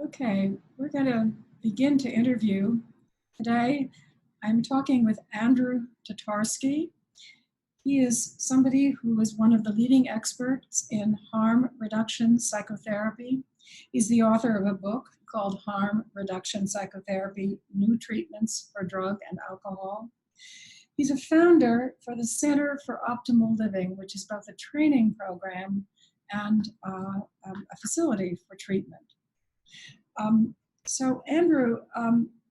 Okay, we're going to begin to interview. Today, I'm talking with Andrew Tatarsky. He is somebody who is one of the leading experts in harm reduction psychotherapy. He's the author of a book called Harm Reduction Psychotherapy, New Treatments for Drug and Alcohol. He's a founder for the Center for Optimal Living, which is both a training program and a facility for treatment. So Andrew,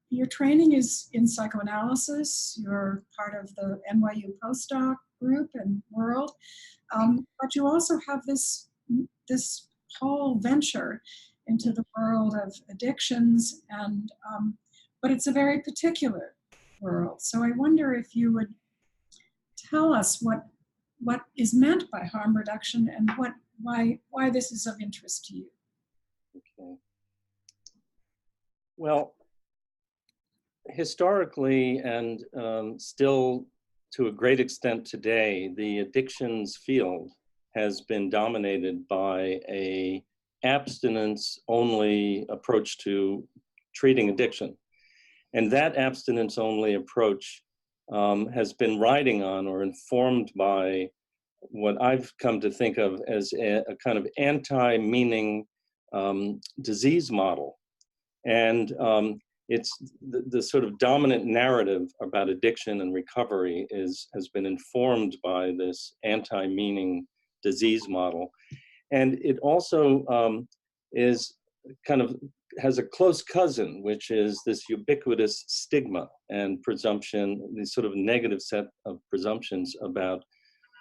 your training is in psychoanalysis. You're part of the NYU postdoc group and world, but you also have this whole venture into the world of addictions, and but it's a very particular world. So I wonder if you would tell us what is meant by harm reduction and why this is of interest to you. Okay. Well, historically and still to a great extent today, the addictions field has been dominated by an abstinence-only approach to treating addiction. And that abstinence-only approach has been riding on or informed by what I've come to think of as a kind of anti-meaning disease model. And it's the sort of dominant narrative about addiction and recovery has been informed by this anti-meaning disease model. And it also is kind of has a close cousin, which is this ubiquitous stigma and presumption, this sort of negative set of presumptions about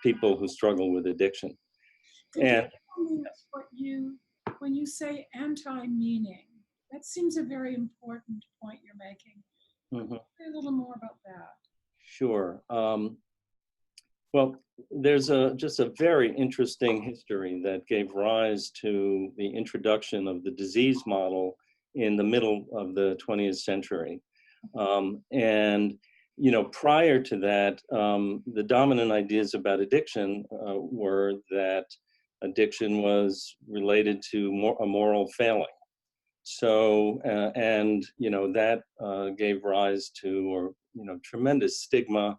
people who struggle with addiction. And when you say anti-meaning, that seems a very important point you're making. Mm-hmm. Say a little more about that. Sure. Well, there's just a very interesting history that gave rise to the introduction of the disease model in the middle of the 20th century. And you know, prior to that, the dominant ideas about addiction were that addiction was related to a moral failing. So, and, you know, that gave rise to, tremendous stigma,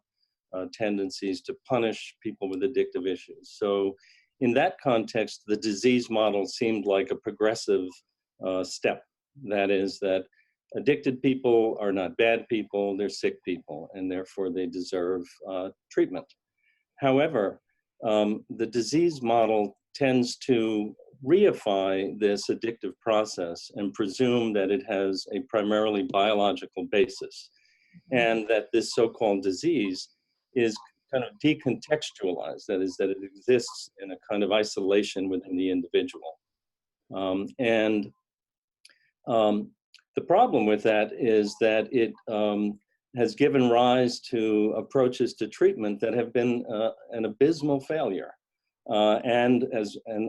tendencies to punish people with addictive issues. So in that context, the disease model seemed like a progressive step. That is that addicted people are not bad people, they're sick people, and therefore they deserve treatment. However, the disease model tends to reify this addictive process and presume that it has a primarily biological basis, and that this so-called disease is kind of decontextualized, that is, that it exists in a kind of isolation within the individual. The problem with that is that it has given rise to approaches to treatment that have been an abysmal failure. And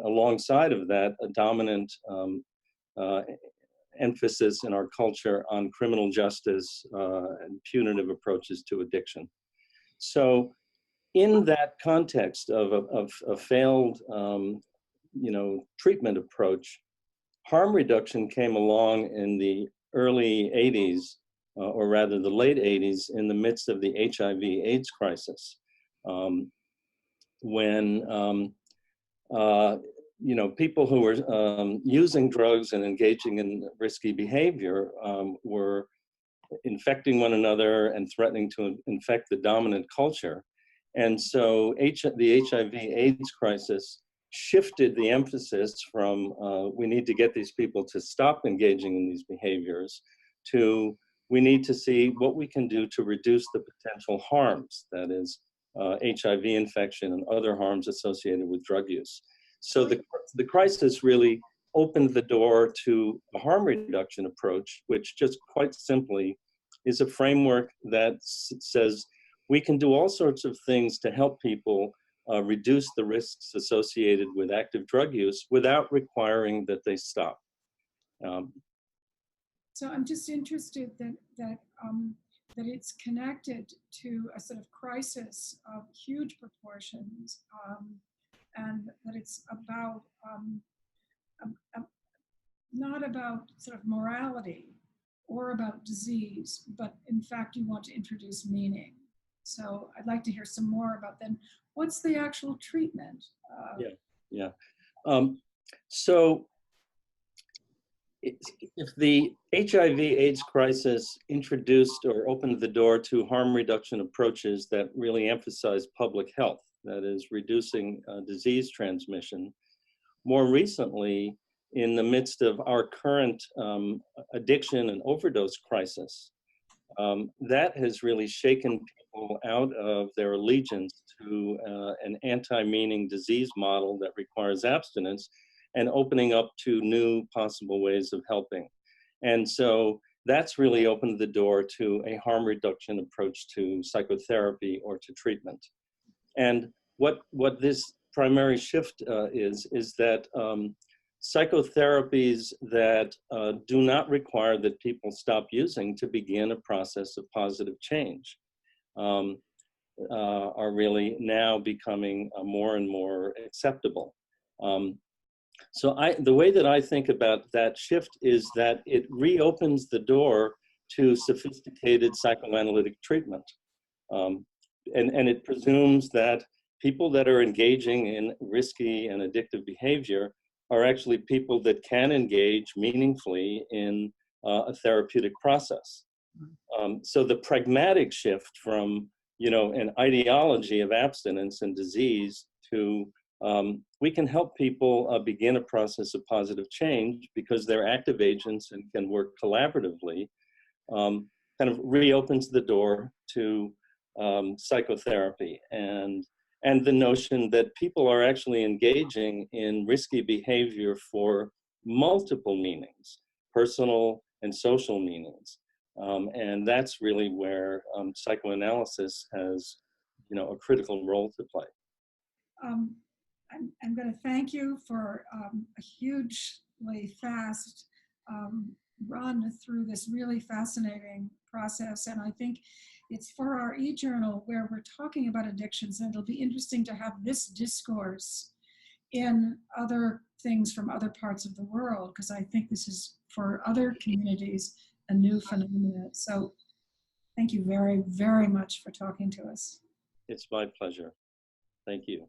alongside of that, a dominant emphasis in our culture on criminal justice and punitive approaches to addiction. So in that context of a failed treatment approach, harm reduction came along in the early 80s, or rather the late 80s, in the midst of the HIV/AIDS crisis, when people who were using drugs and engaging in risky behavior were infecting one another and threatening to infect the dominant culture. And so the HIV/AIDS crisis shifted the emphasis from we need to get these people to stop engaging in these behaviors to we need to see what we can do to reduce the potential harms, that is HIV infection and other harms associated with drug use. So the crisis really opened the door to a harm reduction approach, which just quite simply is a framework that says we can do all sorts of things to help people reduce the risks associated with active drug use without requiring that they stop. So I'm just interested that it's connected to a sort of crisis of huge proportions, and that it's about not about sort of morality or about disease, but in fact, you want to introduce meaning. So I'd like to hear some more about then what's the actual treatment? Yeah, yeah. So if the HIV/AIDS crisis introduced or opened the door to harm reduction approaches that really emphasize public health, that is reducing disease transmission, more recently, in the midst of our current addiction and overdose crisis, that has really shaken people out of their allegiance to an anti-meaning disease model that requires abstinence and opening up to new possible ways of helping. And so that's really opened the door to a harm reduction approach to psychotherapy or to treatment. And what this primary shift is that psychotherapies that do not require that people stop using to begin a process of positive change are really now becoming more and more acceptable. So the way that I think about that shift is that it reopens the door to sophisticated psychoanalytic treatment. And it presumes that people that are engaging in risky and addictive behavior are actually people that can engage meaningfully in a therapeutic process. So the pragmatic shift from, an ideology of abstinence and disease to we can help people begin a process of positive change because they're active agents and can work collaboratively, kind of reopens the door to psychotherapy and the notion that people are actually engaging in risky behavior for multiple meanings, personal and social meanings. And that's really where psychoanalysis has, a critical role to play. I'm going to thank you for a hugely fast run through this really fascinating process. And I think it's for our e-journal where we're talking about addictions, and it'll be interesting to have this discourse in other things from other parts of the world, because I think this is for other communities a new phenomenon. So thank you very, very much for talking to us. It's my pleasure. Thank you.